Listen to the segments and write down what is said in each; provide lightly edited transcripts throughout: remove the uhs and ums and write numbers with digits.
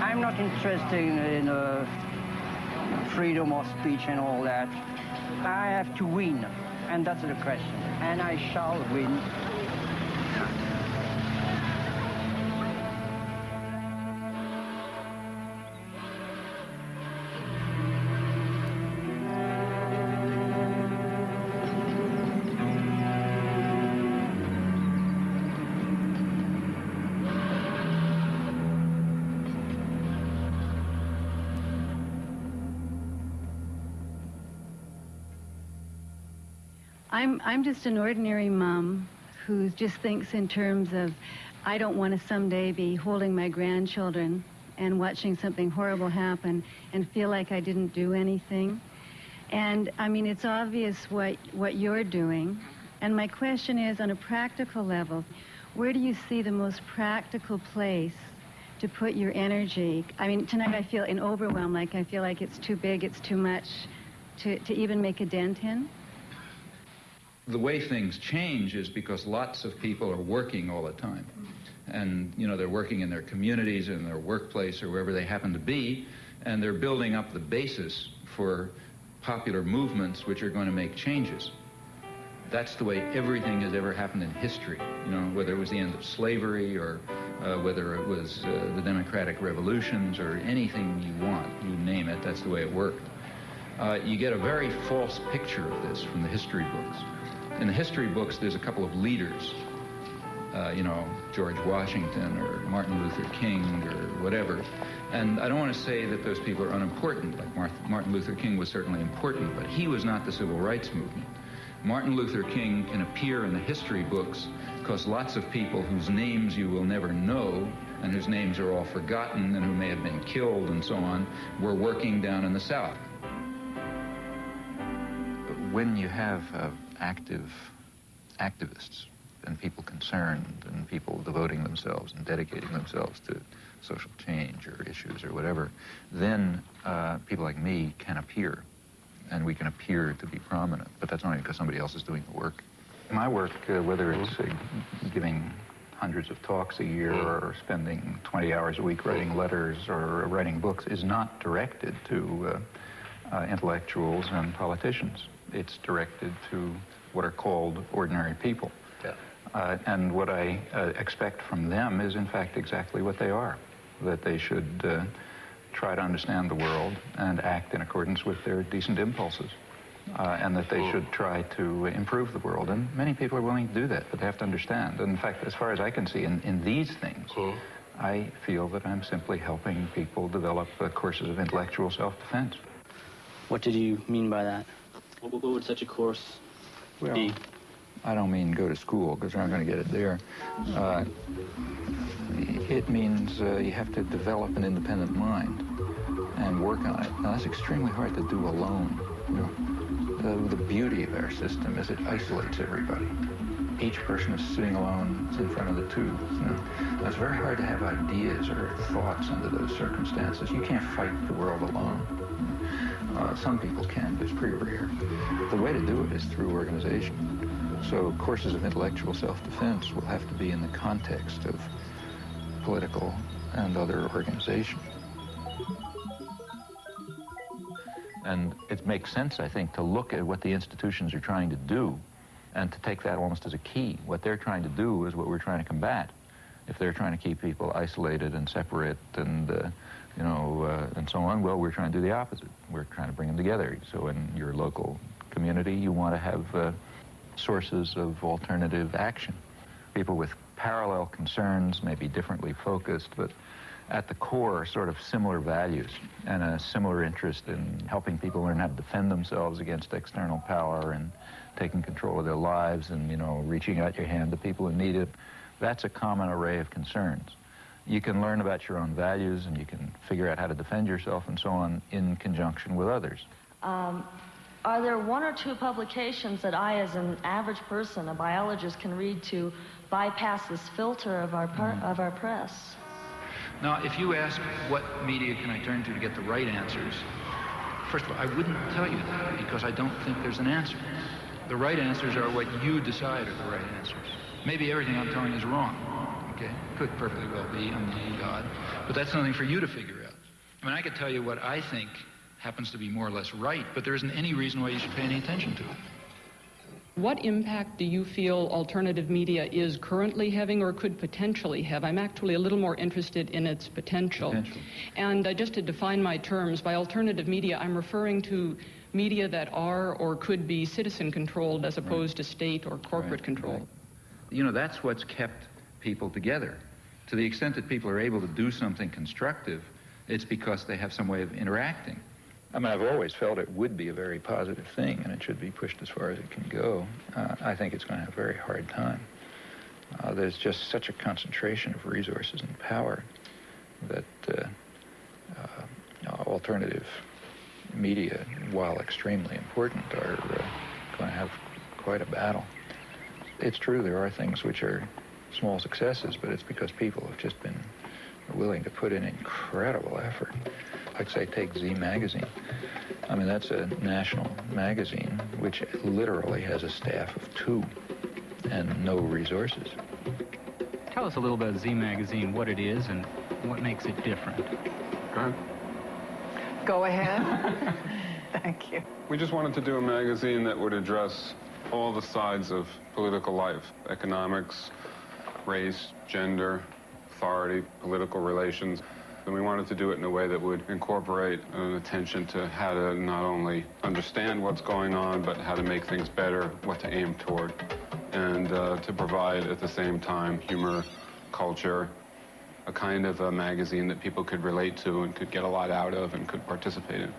I'm not interested in freedom of speech and all that. I have to win, and that's the question. And I shall win. I'm just an ordinary mom who just thinks in terms of, I don't want to someday be holding my grandchildren and watching something horrible happen and feel like I didn't do anything. And I mean, it's obvious what you're doing. And my question is, on a practical level, where do you see the most practical place to put your energy? I mean, tonight I feel in overwhelm, like I feel like it's too big, it's too much to even make a dent in. The way things change is because lots of people are working all the time. And, you know, they're working in their communities, in their workplace, or wherever they happen to be, and they're building up the basis for popular movements which are going to make changes. That's the way everything has ever happened in history, you know, whether it was the end of slavery or whether it was the democratic revolutions or anything you want, you name it, that's the way it worked. You get a very false picture of this from the history books. In the history books, there's a couple of leaders, you know, George Washington or Martin Luther King or whatever. And I don't want to say that those people are unimportant, like Martin Luther King was certainly important, but he was not the civil rights movement. Martin Luther King can appear in the history books because lots of people whose names you will never know and whose names are all forgotten and who may have been killed and so on, were working down in the South. When you have activists and people concerned and people devoting themselves and dedicating themselves to social change or issues or whatever, then people like me can appear, and we can appear to be prominent, but that's only because somebody else is doing the work. My work, whether it's giving hundreds of talks a year or spending 20 hours a week writing letters or writing books, is not directed to intellectuals and politicians. It's directed to what are called ordinary people. Yeah. And what I expect from them is, in fact, exactly what they are, that they should try to understand the world and act in accordance with their decent impulses, and that they should try to improve the world. And many people are willing to do that, but they have to understand. And in fact, as far as I can see, in these things, I feel that I'm simply helping people develop courses of intellectual self-defense. What did you mean by that? What would such a course be? I don't mean go to school, because they're not going to get it there. It means you have to develop an independent mind and work on it. Now, that's extremely hard to do alone. You know, the beauty of our system is it isolates everybody. Each person is sitting alone in front of the tube. You know? It's very hard to have ideas or thoughts under those circumstances. You can't fight the world alone. Some people can, but it's pretty rare. The way to do it is through organization. So courses of intellectual self-defense will have to be in the context of political and other organization. And it makes sense, I think, to look at what the institutions are trying to do and to take that almost as a key. What they're trying to do is what we're trying to combat. If they're trying to keep people isolated and separate and, you know, and so on, well, we're trying to do the opposite. We're trying to bring them together. So in your local community, you want to have sources of alternative action. People with parallel concerns, maybe differently focused, but at the core, sort of similar values and a similar interest in helping people learn how to defend themselves against external power and taking control of their lives and, you know, reaching out your hand to people who need it. That's a common array of concerns. You can learn about your own values and you can figure out how to defend yourself and so on in conjunction with others. Are there one or two publications that I, as an average person, a biologist, can read to bypass this filter of our press? Now, if you ask what media can I turn to get the right answers, first of all, I wouldn't tell you that because I don't think there's an answer. The right answers are what you decide are the right answers. Maybe everything I'm telling is wrong, okay? Could perfectly well be, I'm not God. But that's something for you to figure out. I mean, I could tell you what I think happens to be more or less right, but there isn't any reason why you should pay any attention to it. What impact do you feel alternative media is currently having or could potentially have? I'm actually a little more interested in its potential. And just to define my terms, by alternative media, I'm referring to media that are or could be citizen-controlled as opposed to state or corporate control. You know, that's what's kept people together. To the extent that people are able to do something constructive, it's because they have some way of interacting. I mean, I've always felt it would be a very positive thing, and it should be pushed as far as it can go. I think it's going to have a very hard time. There's just such a concentration of resources and power that alternative media, while extremely important, are going to have quite a battle. It's true, there are things which are small successes, but it's because people have just been willing to put in incredible effort. Like, say, take Z Magazine. I mean, that's a national magazine which literally has a staff of 2 and no resources. Tell us a little about Z Magazine, what it is and what makes it different. Go ahead. Thank you. We just wanted to do a magazine that would address all the sides of political life: economics, race, gender, authority, political relations. And we wanted to do it in a way that would incorporate an attention to how to not only understand what's going on, but how to make things better, what to aim toward, and to provide at the same time humor, culture, a kind of a magazine that people could relate to and could get a lot out of and could participate in.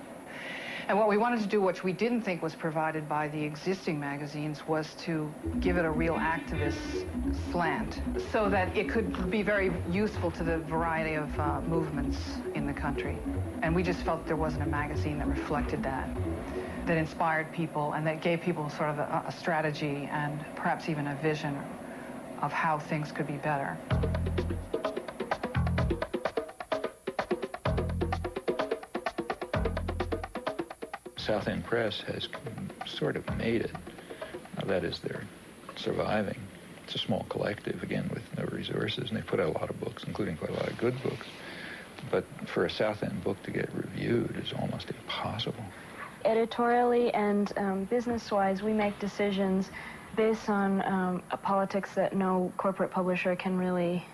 And what we wanted to do, which we didn't think was provided by the existing magazines, was to give it a real activist slant so that it could be very useful to the variety of movements in the country. And we just felt there wasn't a magazine that reflected that inspired people and that gave people sort of a strategy and perhaps even a vision of how things could be better. South End Press has sort of made it. That is, they're surviving. It's a small collective, again, with no resources, and they put out a lot of books, including quite a lot of good books. But for a South End book to get reviewed is almost impossible. Editorially and business-wise, we make decisions based on a politics that no corporate publisher can really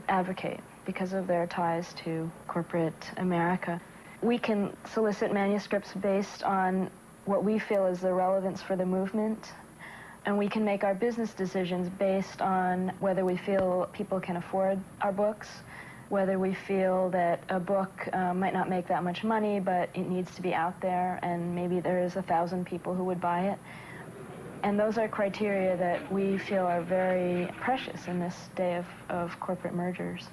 advocate because of their ties to corporate America. We can solicit manuscripts based on what we feel is the relevance for the movement, and we can make our business decisions based on whether we feel people can afford our books, whether we feel that a book might not make that much money, but it needs to be out there, and maybe there's 1,000 people who would buy it. And those are criteria that we feel are very precious in this day of corporate mergers.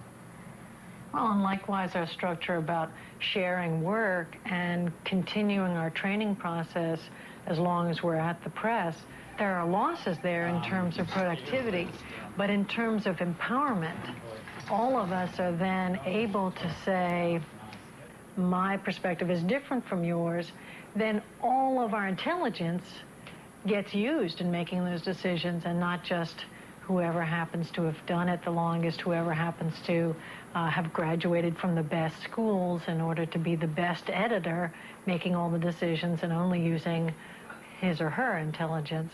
Well, and likewise, our structure about sharing work and continuing our training process as long as we're at the press. There are losses there in terms of productivity, but in terms of empowerment, all of us are then able to say, my perspective is different from yours, then all of our intelligence gets used in making those decisions, and not just whoever happens to have done it the longest, whoever happens to have graduated from the best schools in order to be the best editor, making all the decisions and only using his or her intelligence.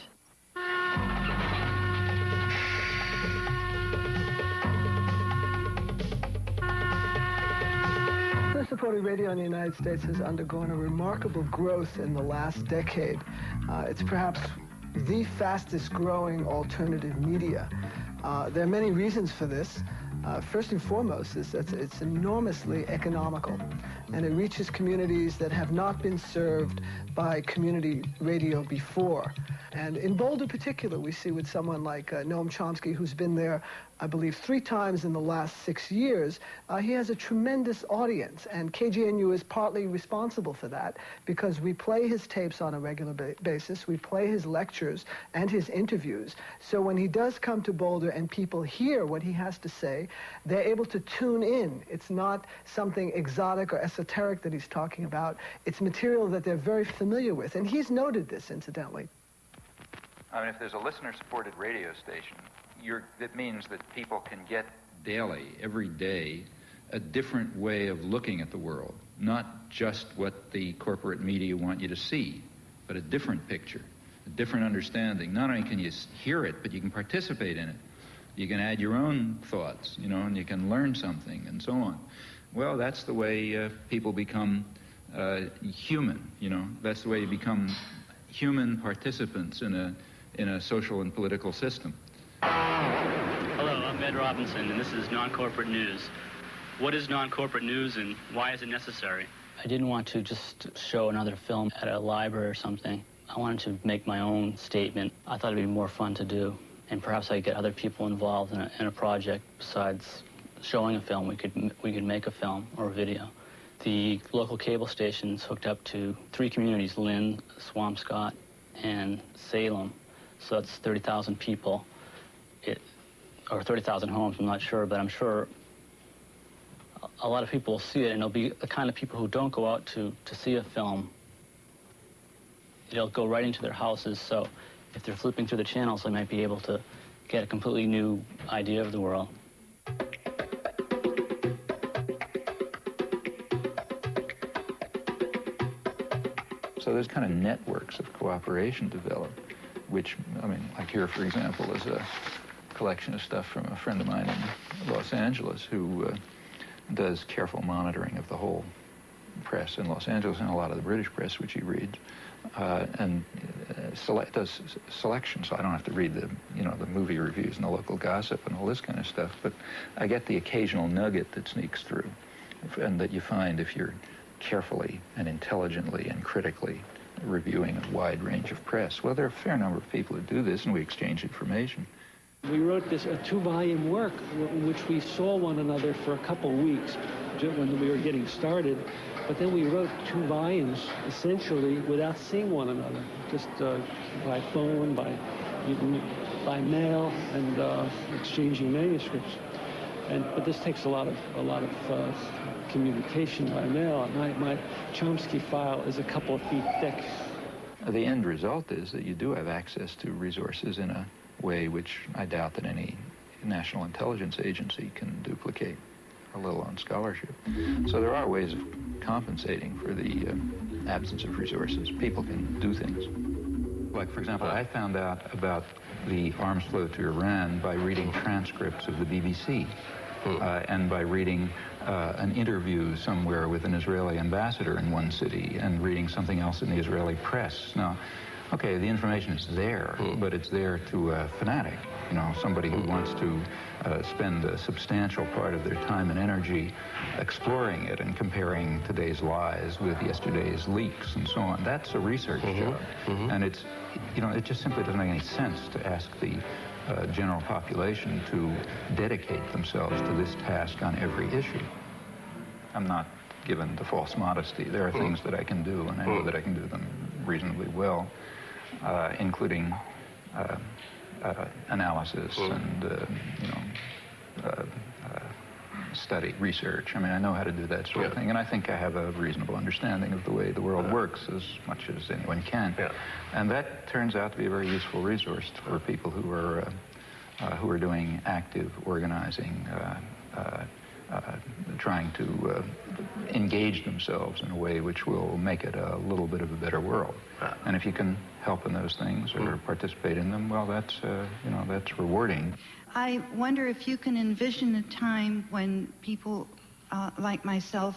Listener-supported radio in the United States has undergone a remarkable growth in the last decade. It's perhaps the fastest growing alternative media. There are many reasons for this. First and foremost is that it's enormously economical, and it reaches communities that have not been served by community radio before. And in Boulder in particular, we see with someone like Noam Chomsky, who's been there, I believe, 3 times in the last 6 years, he has a tremendous audience, and KGNU is partly responsible for that because we play his tapes on a regular basis, we play his lectures and his interviews, so when he does come to Boulder and people hear what he has to say, they're able to tune in. It's not something exotic or esoteric that he's talking about. It's material that they're very familiar with, and he's noted this, incidentally. I mean, if there's a listener-supported radio station, that means that people can get daily, every day, a different way of looking at the world, not just what the corporate media want you to see, but a different picture, a different understanding. Not only can you hear it, but you can participate in it. You can add your own thoughts, you know, and you can learn something and so on. Well, that's the way people become human, you know. That's the way you become human participants in a social and political system. Hello, I'm Ed Robinson, and this is Non-Corporate News. What is non-corporate news, and why is it necessary? I didn't want to just show another film at a library or something. I wanted to make my own statement. I thought it'd be more fun to do, and perhaps I could get other people involved in a project. Besides showing a film, we could make a film or a video. The local cable stations hooked up to 3 communities, Lynn, Swampscott, and Salem. So that's 30,000 people, or 30,000 homes, I'm not sure, but I'm sure a lot of people will see it, and it'll be the kind of people who don't go out to see a film. It'll go right into their houses, so if they're flipping through the channels, they might be able to get a completely new idea of the world. So there's kind of networks of cooperation developed, which, I mean, like here, for example, is a collection of stuff from a friend of mine in Los Angeles who does careful monitoring of the whole press in Los Angeles and a lot of the British press, which he reads, and does selection, so I don't have to read the movie reviews and the local gossip and all this kind of stuff, but I get the occasional nugget that sneaks through, and that you find if you're carefully and intelligently and critically reviewing a wide range of press. Well, there are a fair number of people who do this, and we exchange information. We wrote this, a 2-volume work, in which we saw one another for a couple weeks when we were getting started, but then we wrote 2 volumes, essentially, without seeing one another, just by phone, by mail, and exchanging manuscripts. But this takes a lot of communication by mail. My Chomsky file is a couple of feet thick. The end result is that you do have access to resources in a way which I doubt that any national intelligence agency can duplicate, let alone scholarship. So there are ways of compensating for the absence of resources. People can do things. Like, for example, I found out about the arms flow to Iran by reading transcripts of the BBC. And by reading an interview somewhere with an Israeli ambassador in one city and reading something else in the Israeli press. Now, okay, the information is there, but it's there to a fanatic, you know, somebody who wants to spend a substantial part of their time and energy exploring it and comparing today's lies with yesterday's leaks and so on. That's a research job. And it's, you know, it just simply doesn't make any sense to ask the general population to dedicate themselves to this task on every issue. I'm not given to false modesty. There are things that I can do, and I know that I can do them reasonably well, including analysis and, study, research. I mean, I know how to do that sort of thing, and I think I have a reasonable understanding of the way the world works as much as anyone can. And that turns out to be a very useful resource for people who are doing active organizing, trying to engage themselves in a way which will make it a little bit of a better world. And if you can help in those things or participate in them, well, that's, that's rewarding. I wonder if you can envision a time when people like myself,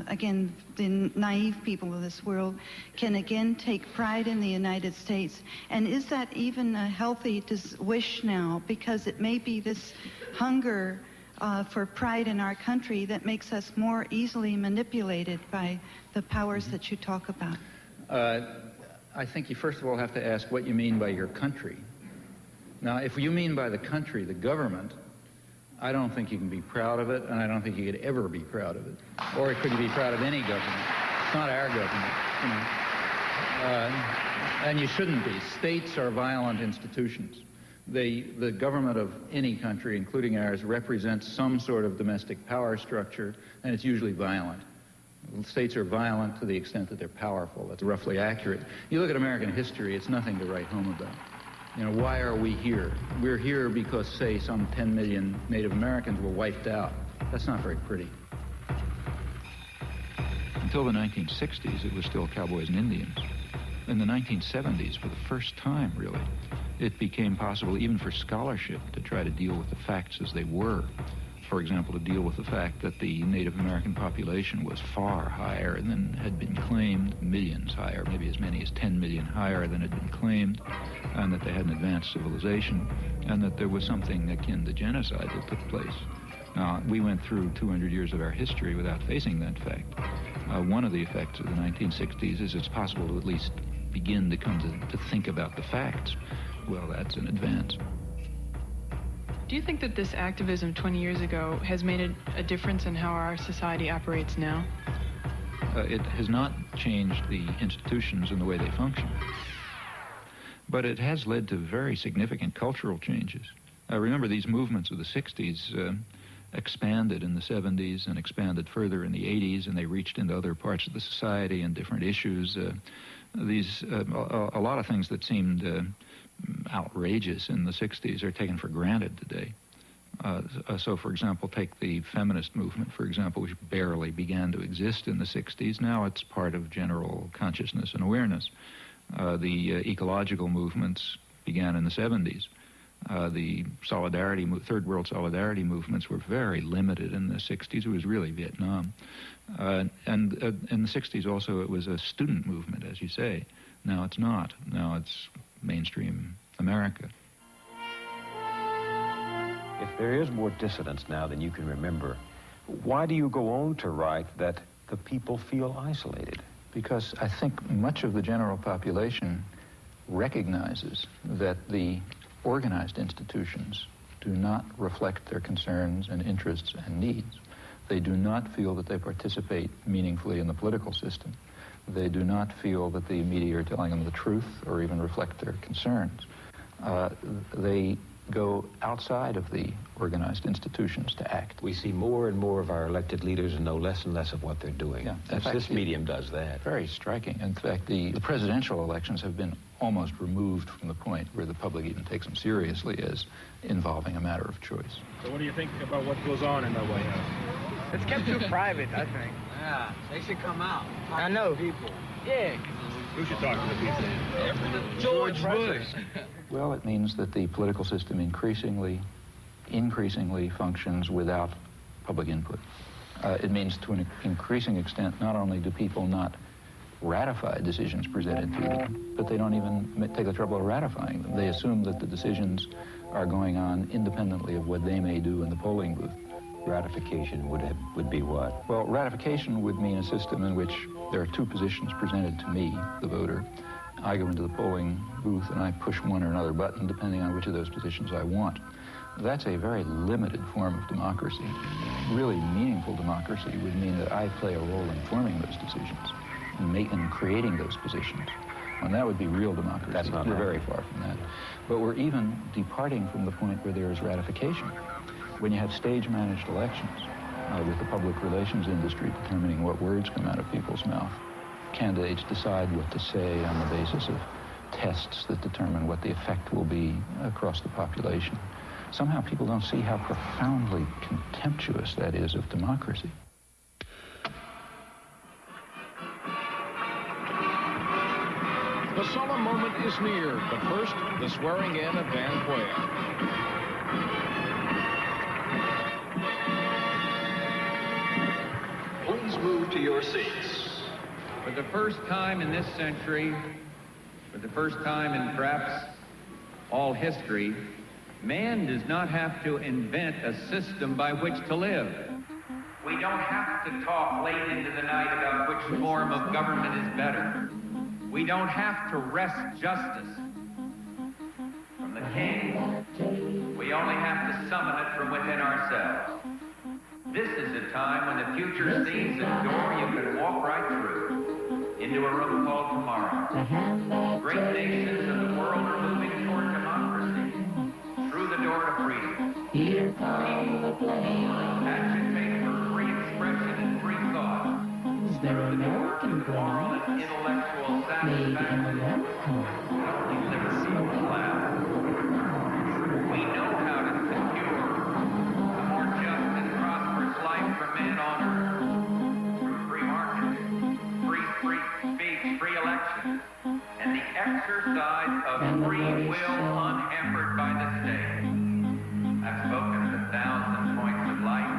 again, the naive people of this world, can again take pride in the United States. And is that even a healthy wish now? Because it may be this hunger for pride in our country that makes us more easily manipulated by the powers that you talk about. I think you first of all have to ask what you mean by your country. Now, if you mean by the country, the government, I don't think you can be proud of it, and I don't think you could ever be proud of it. Or could you be proud of any government? It's not our government, you know. And you shouldn't be. States are violent institutions. The government of any country, including ours, represents some sort of domestic power structure, and it's usually violent. States are violent to the extent that they're powerful. That's roughly accurate. You look at American history, it's nothing to write home about. You know, why are we here? We're here because, say, some 10 million Native Americans were wiped out. That's not very pretty. Until the 1960s, it was still cowboys and Indians. In the 1970s, for the first time, really, it became possible even for scholarship to try to deal with the facts as they were. For example, to deal with the fact that the Native American population was far higher than had been claimed, millions higher, maybe as many as 10 million higher than had been claimed, and that they had an advanced civilization, and that there was something akin to genocide that took place. Now, we went through 200 years of our history without facing that fact. One of the effects of the 1960s is it's possible to at least begin to come to think about the facts. Well, that's an advance. Do you think that this activism 20 years ago has made a difference in how our society operates now? It has not changed the institutions and the way they function, but it has led to very significant cultural changes. Remember, these movements of the 60s expanded in the 70s and expanded further in the 80s, and they reached into other parts of the society and different issues. A lot of things that seemed outrageous in the 60s are taken for granted today. So, for example, take the feminist movement, for example, which barely began to exist in the 60s. Now it's part of general consciousness and awareness. The ecological movements began in the 70s. The third world solidarity movements were very limited in the 60s. It was really Vietnam. And in the 60s also it was a student movement, as you say. Now it's not. Now it's mainstream America. If there is more dissidence now than you can remember, why do you go on to write that the people feel isolated? Because I think much of the general population recognizes that the organized institutions do not reflect their concerns and interests and needs. They do not feel that they participate meaningfully in the political system. They do not feel that the media are telling them the truth or even reflect their concerns. They go outside of the organized institutions to act. We see more and more of our elected leaders and know less and less of what they're doing. Yeah. This medium does that. Very striking. In fact, the presidential elections have been almost removed from the point where the public even takes them seriously as involving a matter of choice. So what do you think about what goes on in the White House? It's kept too private, I think. Yeah, they should come out. I know. People. Yeah. Who should talk to the people? George Bush. Well, it means that the political system increasingly functions without public input. It means to an increasing extent, not only do people not ratify decisions presented to them, but they don't even take the trouble of ratifying them. They assume that the decisions are going on independently of what they may do in the polling booth. Ratification would be what? Well, ratification would mean a system in which there are two positions presented to me, the voter. I go into the polling booth and I push one or another button depending on which of those positions I want. That's a very limited form of democracy. Really meaningful democracy would mean that I play a role in forming those decisions and creating those positions. And that would be real democracy. That's not We're very far from that. But we're even departing from the point where there is ratification. When you have stage-managed elections, with the public relations industry determining what words come out of people's mouth, candidates decide what to say on the basis of tests that determine what the effect will be across the population. Somehow people don't see how profoundly contemptuous that is of democracy. The solemn moment is near, but first, the swearing in of Van Quayle. Please move to your seats. For the first time in this century, for the first time in perhaps all history, man does not have to invent a system by which to live. We don't have to talk late into the night about which form of government is better. We don't have to wrest justice from the king. We only have to summon it from within ourselves. This is a time when the future seems a door you can walk right through into a room called tomorrow. Great nations of the world are moving toward democracy through the door to freedom. Here comes the plane. Agitate for free expression and free thought. They're American girls, made in America. We know how to secure a more just and prosperous life for men on earth through free markets, free speech, free elections, and the exercise of free will unhampered by the state. I've spoken at 1,000 points of light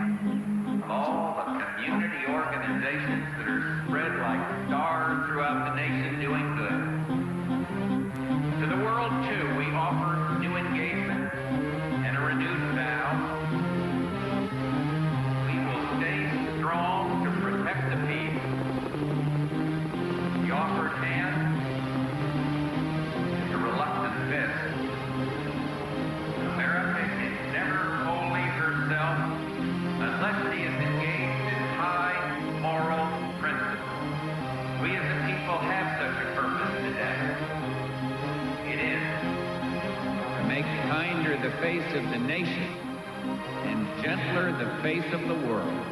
of all the community organizations that are spread like stars throughout the nation doing good. To the world, too, we offer new engagement and a renewed vow. We will stay strong to protect the peace. The offered hand is a reluctant fist. America is never wholly herself unless she is engaged in high moral principles. We as a people have such a purpose today. It is to make kinder the face of the nation and gentler the face of the world.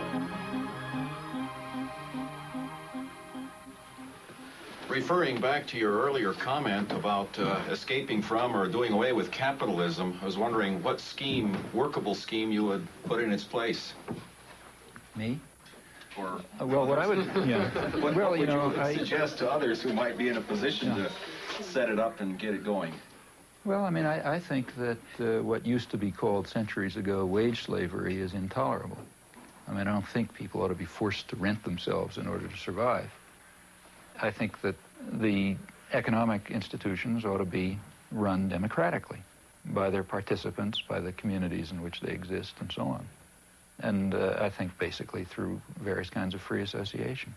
Referring back to your earlier comment about escaping from or doing away with capitalism, I was wondering what scheme, workable scheme, you would put in its place. Me? Or well, what I would, yeah. What well, would you know, you suggest to others who might be in a position to set it up and get it going? Well, I mean, I think that what used to be called centuries ago wage slavery is intolerable. I mean, I don't think people ought to be forced to rent themselves in order to survive. I think that the economic institutions ought to be run democratically by their participants, by the communities in which they exist, and so on. And I think basically through various kinds of free association.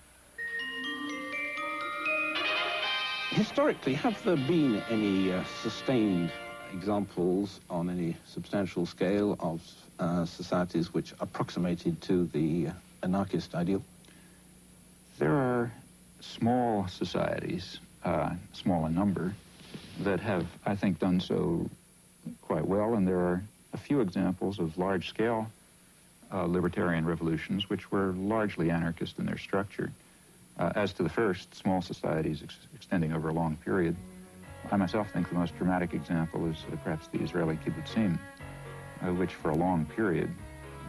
Historically, have there been any sustained examples on any substantial scale of societies which approximated to the anarchist ideal? There are small societies, small in number, that have, I think, done so quite well, and there are a few examples of large-scale libertarian revolutions which were largely anarchist in their structure. As to the first, small societies extending over a long period, I myself think the most dramatic example is perhaps the Israeli kibbutzim, which for a long period,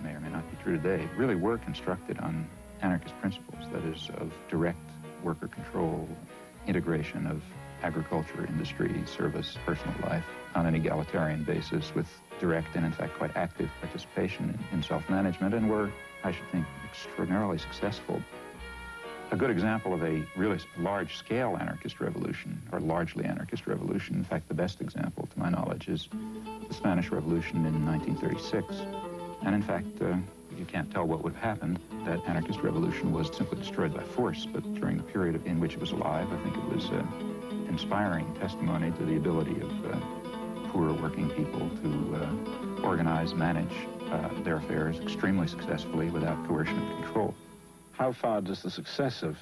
may or may not be true today, really were constructed on anarchist principles, that is, of direct worker control, integration of agriculture, industry, service, personal life on an egalitarian basis with direct and, in fact, quite active participation in self-management, and were, I should think, extraordinarily successful. A good example of a really large-scale anarchist revolution, or largely anarchist revolution, in fact, the best example, to my knowledge, is the Spanish Revolution in 1936. And, in fact, you can't tell what would have happened. That anarchist revolution was simply destroyed by force, but during the period in which it was alive, I think it was inspiring testimony to the ability of poor working people to organize, manage their affairs extremely successfully without coercion and control. How far does the success of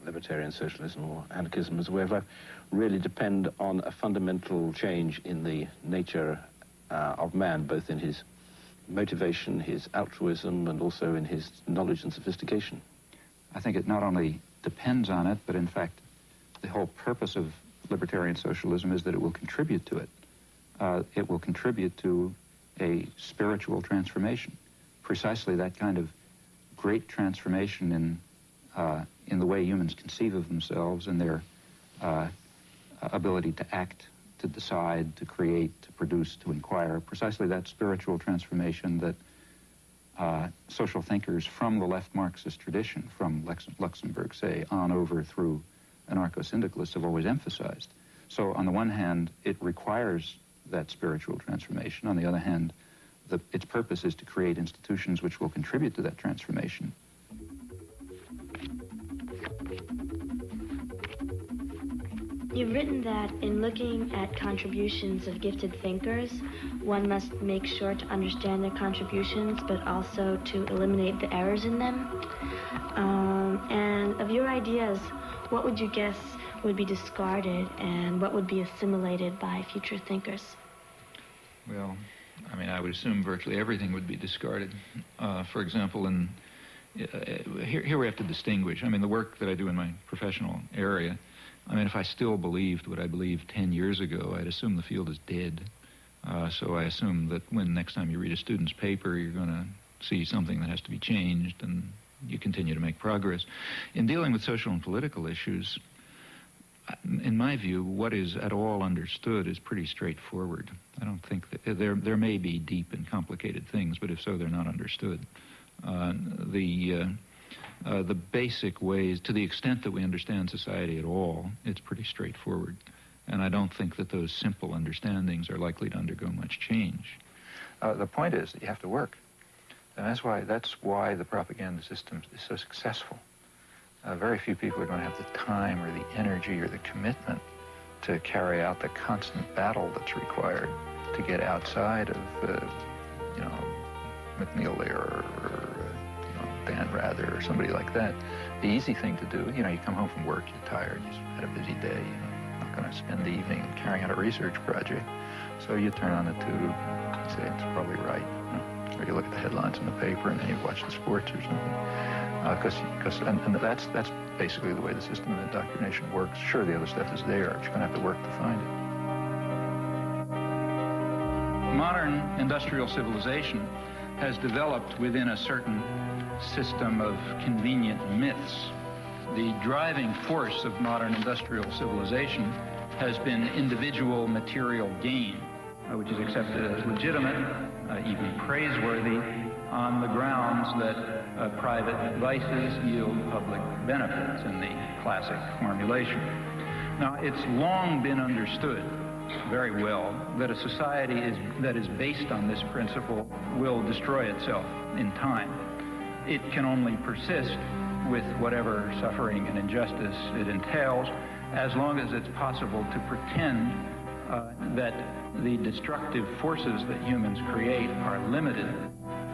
libertarian socialism or anarchism as a way of life really depend on a fundamental change in the nature of man, both in his motivation, his altruism, and also in his knowledge and sophistication? I think it not only depends on it, but in fact, the whole purpose of libertarian socialism is that it will contribute to it. It will contribute to a spiritual transformation, precisely that kind of great transformation in the way humans conceive of themselves and their ability to act, to decide, to create, to produce, to inquire, precisely that spiritual transformation that social thinkers from the left Marxist tradition, from Luxemburg, say, on over through anarcho-syndicalists have always emphasized. So on the one hand, it requires that spiritual transformation. On the other hand, its purpose is to create institutions which will contribute to that transformation. You've written that in looking at contributions of gifted thinkers, one must make sure to understand their contributions, but also to eliminate the errors in them. And of your ideas, what would you guess would be discarded and what would be assimilated by future thinkers? Well, I mean, I would assume virtually everything would be discarded. For example, in here we have to distinguish. I mean, the work that I do in my professional area, I mean, if I still believed what I believed 10 years ago, I'd assume the field is dead. So I assume that when next time you read a student's paper, you're going to see something that has to be changed, and you continue to make progress. In dealing with social and political issues, in my view, what is at all understood is pretty straightforward. I don't think that there may be deep and complicated things, but if so, they're not understood. The basic ways, to the extent that we understand society at all, it's pretty straightforward. And I don't think that those simple understandings are likely to undergo much change. The point is that you have to work. And that's why the propaganda system is so successful. Very few people are going to have the time or the energy or the commitment to carry out the constant battle that's required to get outside of, you know, McNeil Lear or Dan Rather or somebody like that. The easy thing to do, you know, you come home from work, you're tired, you've had a busy day, you're not going to spend the evening carrying out a research project. So you turn on the tube and say, it's probably right. You know? Or you look at the headlines in the paper and then you watch the sports or something. And that's basically the way the system of indoctrination works. Sure, the other stuff is there, but you're going to have to work to find it. Modern industrial civilization has developed within a certain system of convenient myths. The driving force of modern industrial civilization has been individual material gain, which is accepted as legitimate, even praiseworthy, on the grounds that private vices yield public benefits in the classic formulation. Now, it's long been understood very well that a society that is based on this principle will destroy itself in time. It can only persist with whatever suffering and injustice it entails, as long as it's possible to pretend that the destructive forces that humans create are limited,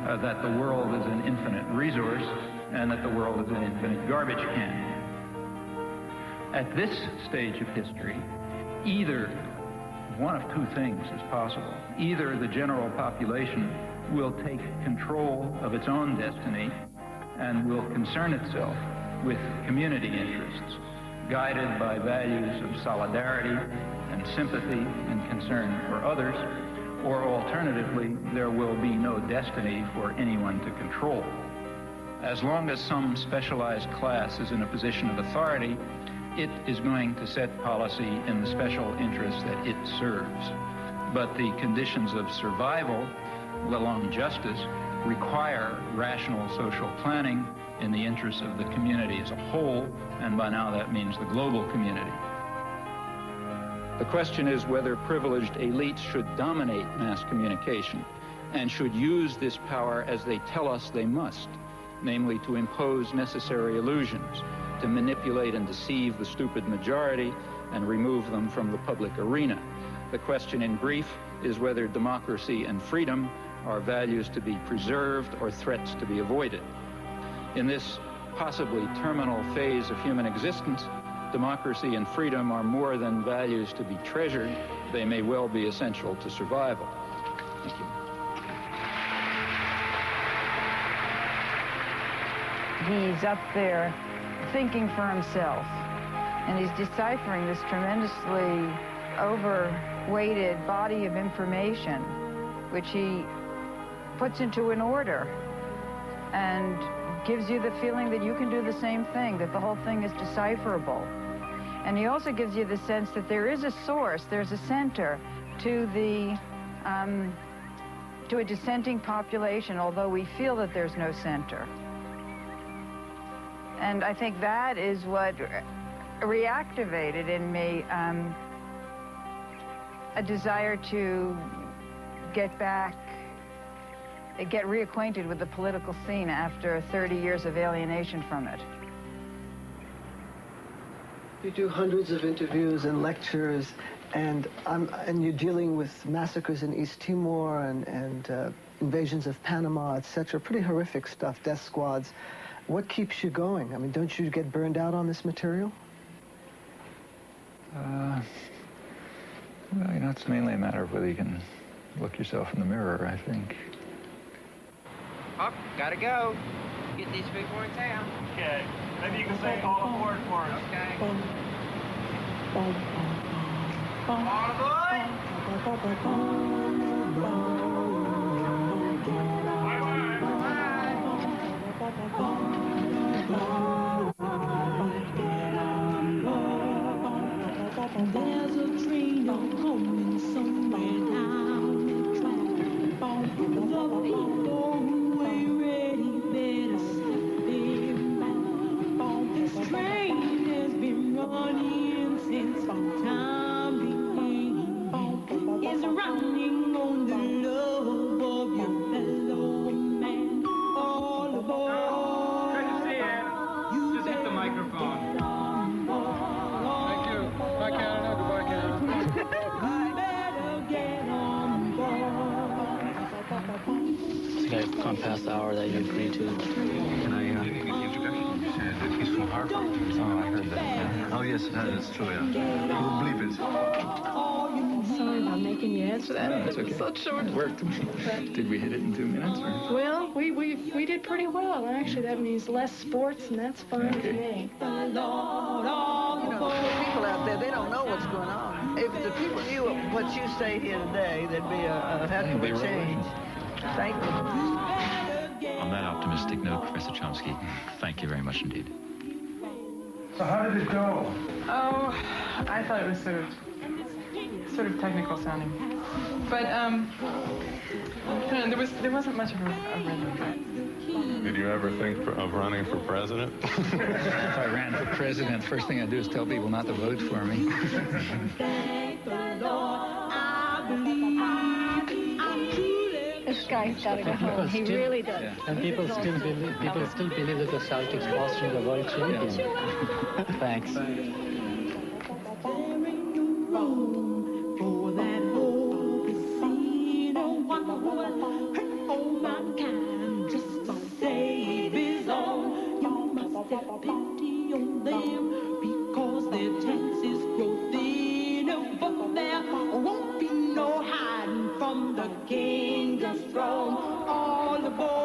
that the world is an infinite resource, and that the world is an infinite garbage can. At this stage of history, either one of two things is possible. Either the general population will take control of its own destiny and will concern itself with community interests, guided by values of solidarity and sympathy and concern for others, or alternatively, there will be no destiny for anyone to control. As long as some specialized class is in a position of authority, it is going to set policy in the special interests that it serves. But the conditions of survival, let alone justice, require rational social planning in the interests of the community as a whole, and by now that means the global community. The question is whether privileged elites should dominate mass communication and should use this power as they tell us they must, namely to impose necessary illusions, to manipulate and deceive the stupid majority and remove them from the public arena. The question in brief is whether democracy and freedom are values to be preserved or threats to be avoided. In this possibly terminal phase of human existence, democracy and freedom are more than values to be treasured. They may well be essential to survival. Thank you. He's up there thinking for himself, and he's deciphering this tremendously overweighted body of information, which he puts into an order and gives you the feeling that you can do the same thing, that the whole thing is decipherable. And he also gives you the sense that there is a source, there's a center to the to a dissenting population, although we feel that there's no center. And I think that is what reactivated in me a desire to get reacquainted with the political scene after 30 years of alienation from it. You do hundreds of interviews and lectures, and you're dealing with massacres in East Timor and invasions of Panama, etc. Pretty horrific stuff, death squads. What keeps you going? I mean, don't you get burned out on this material? Well, you know, it's mainly a matter of whether you can look yourself in the mirror, I think. Up, gotta go. Get these people in town. Okay. Maybe you can say all aboard for us. Okay. There's a train coming somewhere down the track. The people who ain't ready better step back. This train has been running since time began. It's running on the love of your fellow man. All aboard. Good to see you. Just hit the microphone. I've gone past the hour that you agreed to. Can I give the introduction? That he's from Harvard. Oh, I heard that. Yeah. Oh, yes, that's true, yeah. You'll believe it. Sorry about making you answer that. No, it's okay. It's so short. It worked. Did we hit it in 2 minutes? Or? Well, we did pretty well. Actually, that means less sports, and that's fine with me. You know, the people out there, they don't know what's going on. If the people knew what you say here today, there'd be a heck of a change. Thank you. On that optimistic note, Professor Chomsky, thank you very much indeed. So how did it go? Oh, I thought it was sort of technical sounding, but there wasn't much of a rhythm. Did you ever think of running for president? If I ran for president, first thing I'd do is tell people not to vote for me. This guy's got to go home. He really does. Yeah. And people still believe that the Celtics lost in the World Champions. Yeah. Thanks. Because their chances grow thinner, but there won't be no hiding from the king's throne. All aboard.